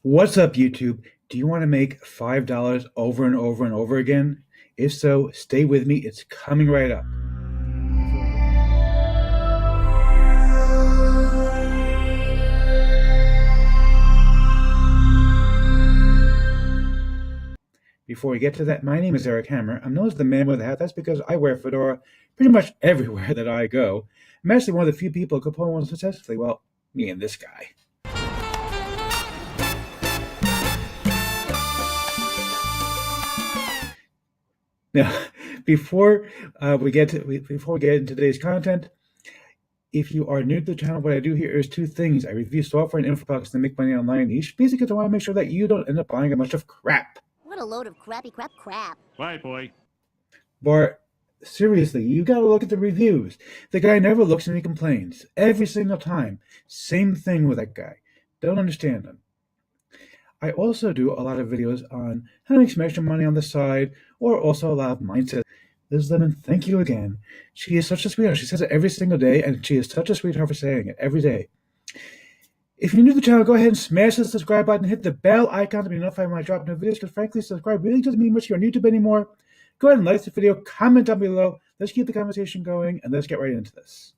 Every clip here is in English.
What's up, YouTube? Do you want to make $5 over and over and over again? If so, stay with me. It's coming right up. Before we get to that, my name is Eric Hammer. I'm known as the man with the hat. That's because I wear a fedora pretty much everywhere that I go. I'm actually one of the few people who can pull one successfully. Well, me and this guy. Now, before before we get into today's content, if you are new to the channel, what I do here is two things. I review software and info products to make money online each. Basically, I want to make sure that you don't end up buying a bunch of crap. What a load of crappy crap. Bye, boy. But seriously, you gotta look at the reviews. The guy never looks and he complains. Every single time. Same thing with that guy. Don't understand him. I also do a lot of videos on how to make some extra money on the side, or also a lot of mindset. Liz Lemon, thank you again. She is such a sweetheart. She says it every single day, and she is such a sweetheart for saying it every day. If you're new to the channel, go ahead and smash the subscribe button, hit the bell icon to be notified when I drop new videos, because frankly, subscribe really doesn't mean much here on YouTube anymore. Go ahead and like the video, comment down below. Let's keep the conversation going, and let's get right into this.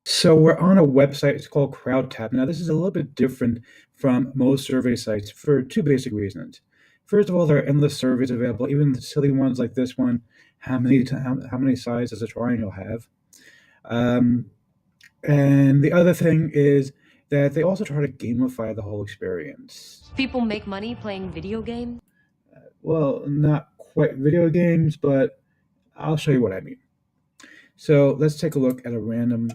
So we're on a website. It's called CrowdTap. Now, this is a little bit different from most survey sites for two basic reasons. First of all, there are endless surveys available, even the silly ones like this one. How many sides does a triangle have? And the other thing is that they also try to gamify the whole experience. People make money playing video games? Well, not quite video games, but I'll show you what I mean. So let's take a look at a random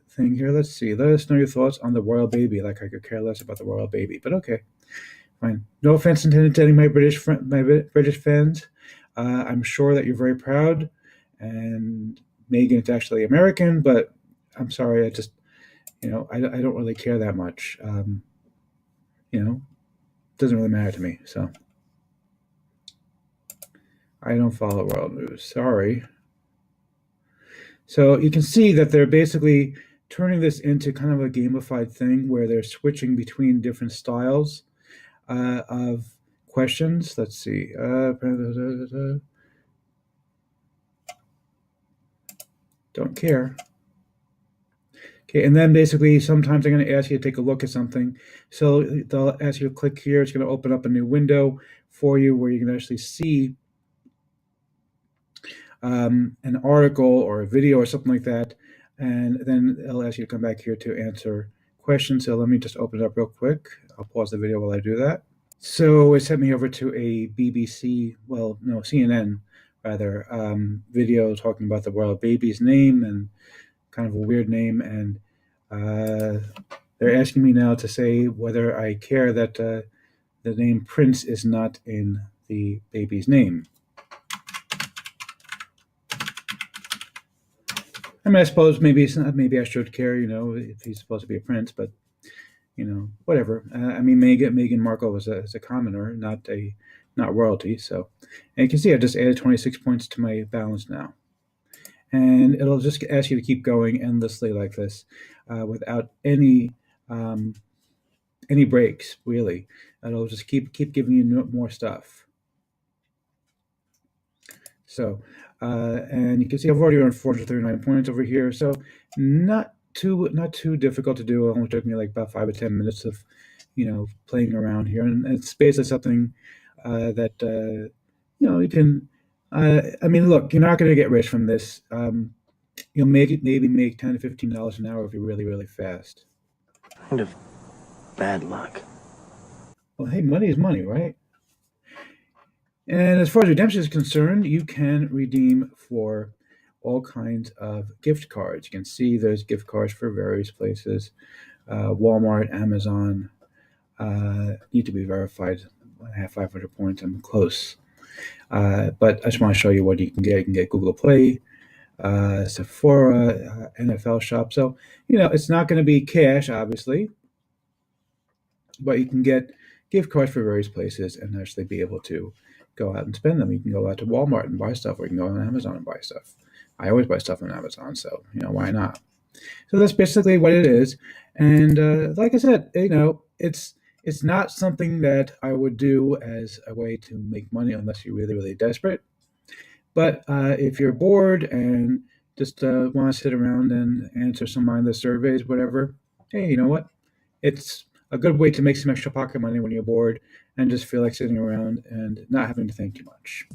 thing here. Let's see. Let us know your thoughts on the royal baby. Like I could care less about the royal baby, but okay, fine. No offense intended to any of my British fans. I'm sure that you're very proud, and Meghan is actually American, but I'm sorry. I just, I don't really care that much. It doesn't really matter to me. So I don't follow royal news. Sorry. So you can see that they're basically turning this into kind of a gamified thing where they're switching between different styles of questions. Let's see. Don't care. Okay, and then basically sometimes they're going to ask you to take a look at something. So they'll ask you to click here. It's going to open up a new window for you where you can actually see an article or a video or something like that, and then it'll ask you to come back here to answer questions. So let me just open it up real quick. I'll pause the video while I do that. So it sent me over to a BBC, well, no, CNN rather, video talking about the royal baby's name, and kind of a weird name, and they're asking me now to say whether I care that the name Prince is not in the baby's name. I mean, I suppose maybe it's not. Maybe I should care, if he's supposed to be a prince. But whatever. I mean, Meghan Markle was a commoner, not royalty. So, and you can see I just added 26 points to my balance now, and it'll just ask you to keep going endlessly like this, without any breaks. Really, it'll just keep giving you more stuff. So, and you can see I've already earned 439 points over here. So not too difficult to do. It only took me like about 5 or 10 minutes of, playing around here. And it's basically something that, you can, I mean, look, you're not going to get rich from this. You'll maybe make $10 to $15 an hour if you're really, really fast. Kind of bad luck. Well, hey, money is money, right? And as far as redemption is concerned, you can redeem for all kinds of gift cards. You can see there's gift cards for various places. Walmart, Amazon, need to be verified. I have 500 points. I'm close. But I just want to show you what you can get. You can get Google Play, Sephora, NFL Shop. So, it's not going to be cash, obviously, but you can get gift cards for various places and actually be able to go out and spend them. You can go out to Walmart and buy stuff, or you can go on Amazon and buy stuff. I always buy stuff on Amazon, so why not? So that's basically what it is. And like I said, it's It's not something that I would do as a way to make money unless you're really, really desperate. But if you're bored and just want to sit around and answer some mindless surveys, whatever, hey, you know what? It's a good way to make some extra pocket money when you're bored and just feel like sitting around and not having to think too much.